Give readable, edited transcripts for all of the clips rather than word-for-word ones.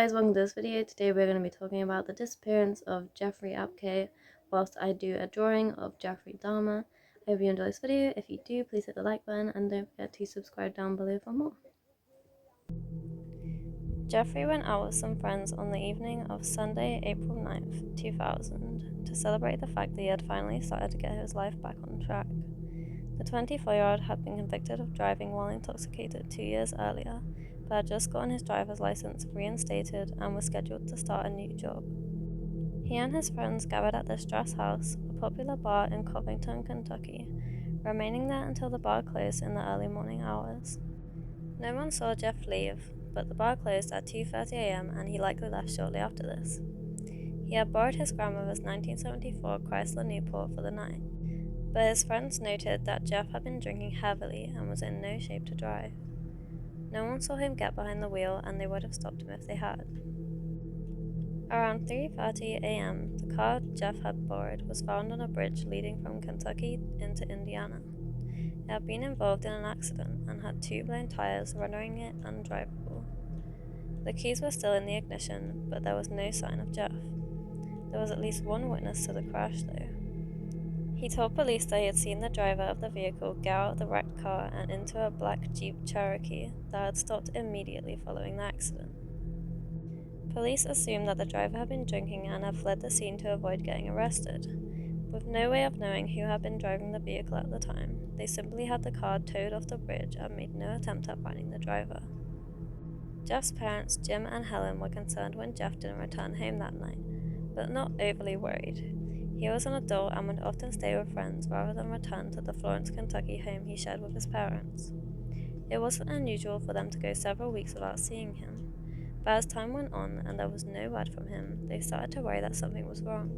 guys, welcome to this video. Today we're going to be talking about the disappearance of Geoffrey Apke whilst I do a drawing of Geoffrey Dahmer. I hope you enjoy this video. If you do, please hit the like button and don't forget to subscribe down below for more. Geoffrey went out with some friends on the evening of Sunday, April 9th, 2000 to celebrate the fact that he had finally started to get his life back on track. The 24-year-old had been convicted of driving while intoxicated 2 years earlier, but had just gotten his driver's license reinstated and was scheduled to start a new job. He and his friends gathered at the Strass House, a popular bar in Covington, Kentucky, remaining there until the bar closed in the early morning hours. No one saw Jeff leave, but the bar closed at 2:30 a.m. and he likely left shortly after this. He had borrowed his grandmother's 1974 Chrysler Newport for the night, but his friends noted that Jeff had been drinking heavily and was in no shape to drive. No one saw him get behind the wheel, and they would have stopped him if they had. Around 3:30 a.m., the car Jeff had borrowed was found on a bridge leading from Kentucky into Indiana. It had been involved in an accident and had 2 blown tires, rendering it undrivable. The keys were still in the ignition, but there was no sign of Jeff. There was at least one witness to the crash, though. He told police that he had seen the driver of the vehicle get out of the wrecked car and into a black Jeep Cherokee that had stopped immediately following the accident. Police assumed that the driver had been drinking and had fled the scene to avoid getting arrested. With no way of knowing who had been driving the vehicle at the time, they simply had the car towed off the bridge and made no attempt at finding the driver. Jeff's parents, Jim and Helen, were concerned when Jeff didn't return home that night, but not overly worried. He was an adult and would often stay with friends rather than return to the Florence, Kentucky home he shared with his parents. It wasn't unusual for them to go several weeks without seeing him, but as time went on and there was no word from him, they started to worry that something was wrong.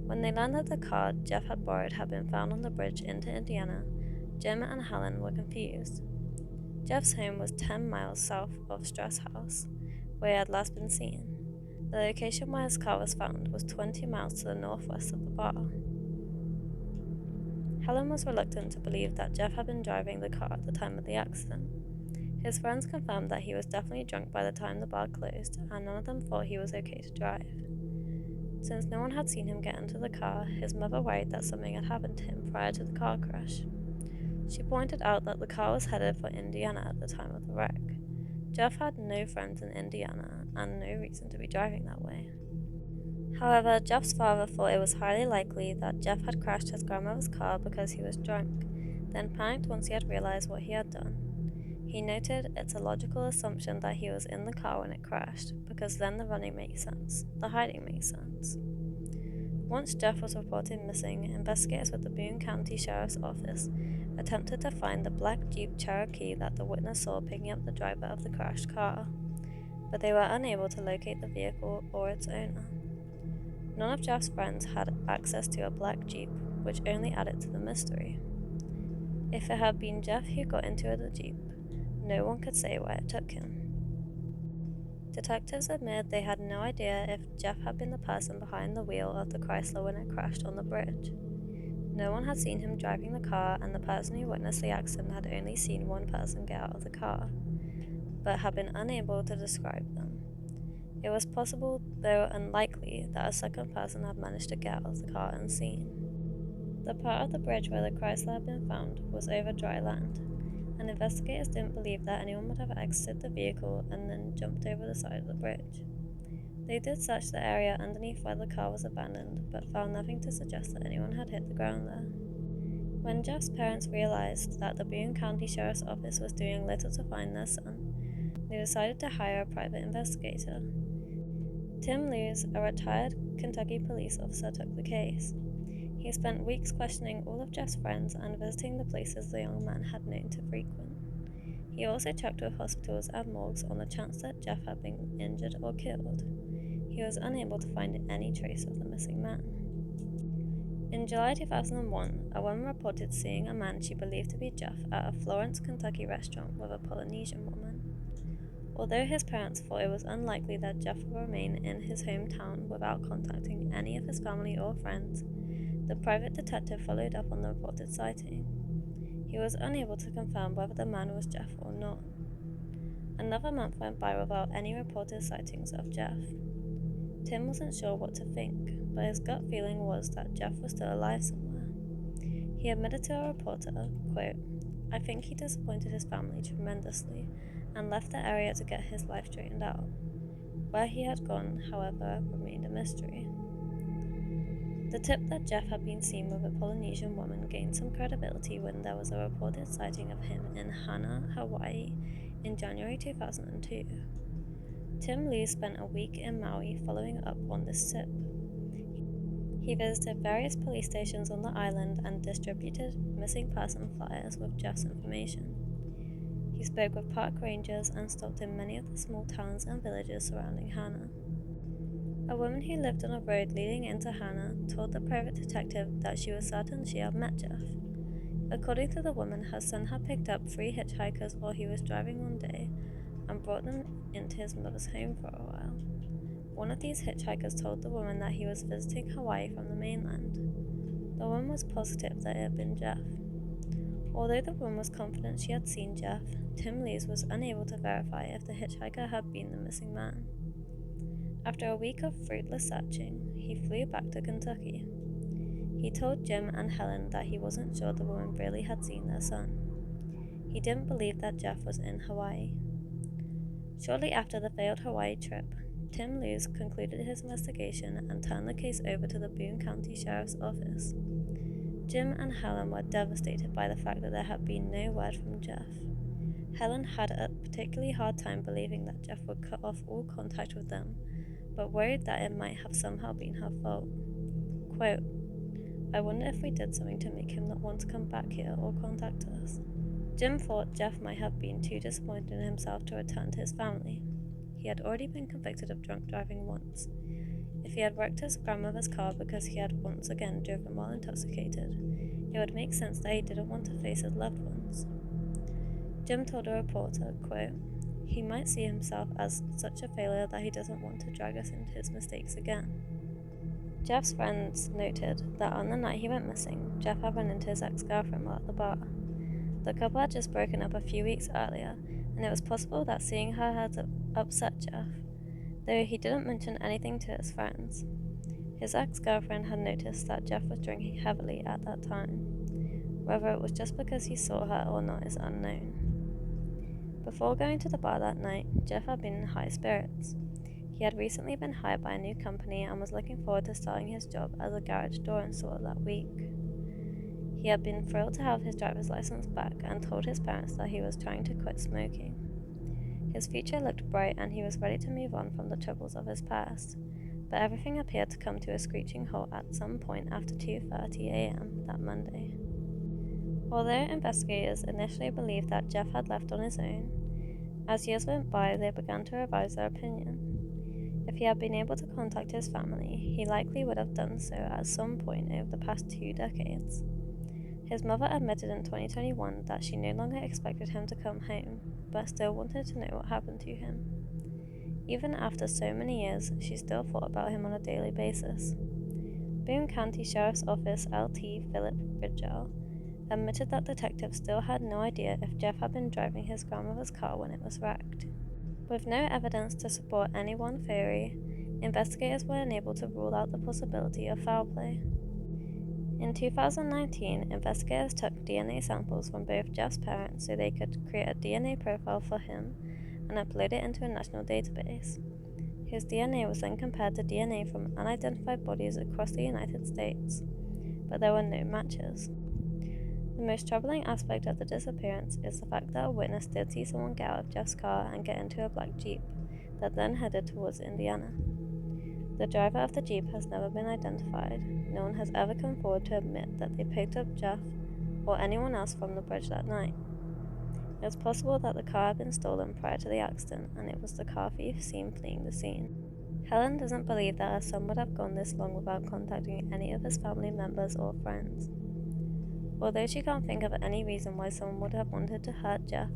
When they learned that the car Jeff had borrowed had been found on the bridge into Indiana, Jim and Helen were confused. Jeff's home was 10 miles south of Strass House, where he had last been seen. The location where his car was found was 20 miles to the northwest of the bar. Helen was reluctant to believe that Jeff had been driving the car at the time of the accident. His friends confirmed that he was definitely drunk by the time the bar closed, and none of them thought he was okay to drive. Since no one had seen him get into the car, his mother worried that something had happened to him prior to the car crash. She pointed out that the car was headed for Indiana at the time of the wreck. Jeff had no friends in Indiana and no reason to be driving that way. However, Jeff's father thought it was highly likely that Jeff had crashed his grandmother's car because he was drunk, then panicked once he had realized what he had done. He noted it's a logical assumption that he was in the car when it crashed, because then the running makes sense, the hiding makes sense. Once Jeff was reported missing, investigators with the Boone County Sheriff's Office attempted to find the black Jeep Cherokee that the witness saw picking up the driver of the crashed car, but they were unable to locate the vehicle or its owner. None of Jeff's friends had access to a black Jeep, which only added to the mystery. If it had been Jeff who got into the Jeep, no one could say where it took him. Detectives admitted they had no idea if Jeff had been the person behind the wheel of the Chrysler when it crashed on the bridge. No one had seen him driving the car, and the person who witnessed the accident had only seen one person get out of the car, but had been unable to describe them. It was possible, though unlikely, that a second person had managed to get out of the car unseen. The part of the bridge where the Chrysler had been found was over dry land, and investigators didn't believe that anyone would have exited the vehicle and then jumped over the side of the bridge. They did search the area underneath where the car was abandoned, but found nothing to suggest that anyone had hit the ground there. When Jeff's parents realized that the Boone County Sheriff's Office was doing little to find their son, they decided to hire a private investigator. Tim Lewis, a retired Kentucky police officer, took the case. He spent weeks questioning all of Jeff's friends and visiting the places the young man had known to frequent. He also checked with hospitals and morgues on the chance that Jeff had been injured or killed. He was unable to find any trace of the missing man. In July 2001, a woman reported seeing a man she believed to be Jeff at a Florence, Kentucky restaurant with a Polynesian woman. Although his parents thought it was unlikely that Jeff would remain in his hometown without contacting any of his family or friends, the private detective followed up on the reported sighting. He was unable to confirm whether the man was Jeff or not. Another month went by without any reported sightings of Jeff. Tim wasn't sure what to think, but his gut feeling was that Jeff was still alive somewhere. He admitted to a reporter, quote, "I think he disappointed his family tremendously and left the area to get his life straightened out. Where he had gone, however, remained a mystery." The tip that Jeff had been seen with a Polynesian woman gained some credibility when there was a reported sighting of him in Hana, Hawaii in January 2002. Tim Lee spent a week in Maui following up on this tip. He visited various police stations on the island and distributed missing person flyers with Jeff's information. He spoke with park rangers and stopped in many of the small towns and villages surrounding Hana. A woman who lived on a road leading into Hana told the private detective that she was certain she had met Jeff. According to the woman, her son had picked up 3 hitchhikers while he was driving one day and brought them into his mother's home for a while. One of these hitchhikers told the woman that he was visiting Hawaii from the mainland. The woman was positive that it had been Jeff. Although the woman was confident she had seen Jeff, Tim Lees was unable to verify if the hitchhiker had been the missing man. After a week of fruitless searching, he flew back to Kentucky. He told Jim and Helen that he wasn't sure the woman really had seen their son. He didn't believe that Jeff was in Hawaii. Shortly after the failed Hawaii trip, Tim Lees concluded his investigation and turned the case over to the Boone County Sheriff's Office. Jim and Helen were devastated by the fact that there had been no word from Jeff. Helen had a particularly hard time believing that Jeff would cut off all contact with them, but worried that it might have somehow been her fault. Quote, "I wonder if we did something to make him not want to come back here or contact us." Jim thought Jeff might have been too disappointed in himself to return to his family. He had already been convicted of drunk driving once. If he had wrecked his grandmother's car because he had once again driven while intoxicated, it would make sense that he didn't want to face his loved ones. Jim told a reporter, quote, "He might see himself as such a failure that he doesn't want to drag us into his mistakes again." Jeff's friends noted that on the night he went missing, Jeff had run into his ex-girlfriend while at the bar. The couple had just broken up a few weeks earlier, and it was possible that seeing her had upset Jeff, though he didn't mention anything to his friends. His ex-girlfriend had noticed that Jeff was drinking heavily at that time. Whether it was just because he saw her or not is unknown. Before going to the bar that night, Jeff had been in high spirits. He had recently been hired by a new company and was looking forward to starting his job as a garage door installer that week. He had been thrilled to have his driver's license back and told his parents that he was trying to quit smoking. His future looked bright and he was ready to move on from the troubles of his past, but everything appeared to come to a screeching halt at some point after 2:30 a.m. that Monday. Although investigators initially believed that Jeff had left on his own, as years went by they began to revise their opinion. If he had been able to contact his family, he likely would have done so at some point over the past 2 decades. His mother admitted in 2021 that she no longer expected him to come home, but still wanted to know what happened to him. Even after so many years, she still thought about him on a daily basis. Boone County Sheriff's Office LT Philip Ridgell admitted that detectives still had no idea if Jeff had been driving his grandmother's car when it was wrecked. With no evidence to support any one theory, investigators were unable to rule out the possibility of foul play. In 2019, investigators took DNA samples from both Jeff's parents so they could create a DNA profile for him and upload it into a national database. His DNA was then compared to DNA from unidentified bodies across the United States, but there were no matches. The most troubling aspect of the disappearance is the fact that a witness did see someone get out of Jeff's car and get into a black Jeep that then headed towards Indiana. The driver of the Jeep has never been identified. No one has ever come forward to admit that they picked up Jeff or anyone else from the bridge that night. It is possible that the car had been stolen prior to the accident and it was the car thief seen fleeing the scene. Helen doesn't believe that her son would have gone this long without contacting any of his family members or friends. Although she can't think of any reason why someone would have wanted to hurt Jeff,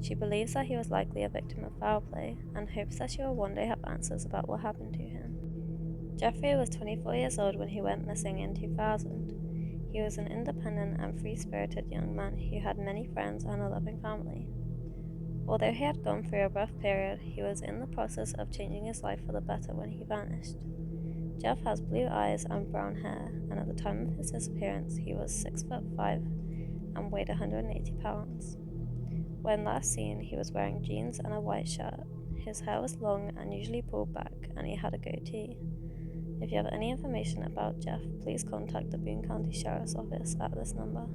she believes that he was likely a victim of foul play and hopes that she will one day have answers about what happened to him. Geoffrey was 24 years old when he went missing in 2000. He was an independent and free-spirited young man who had many friends and a loving family. Although he had gone through a rough period, he was in the process of changing his life for the better when he vanished. Jeff has blue eyes and brown hair, and at the time of his disappearance, he was 6'5" and weighed 180 pounds. When last seen, he was wearing jeans and a white shirt. His hair was long and usually pulled back, and he had a goatee. If you have any information about Jeff, please contact the Boone County Sheriff's Office at this number.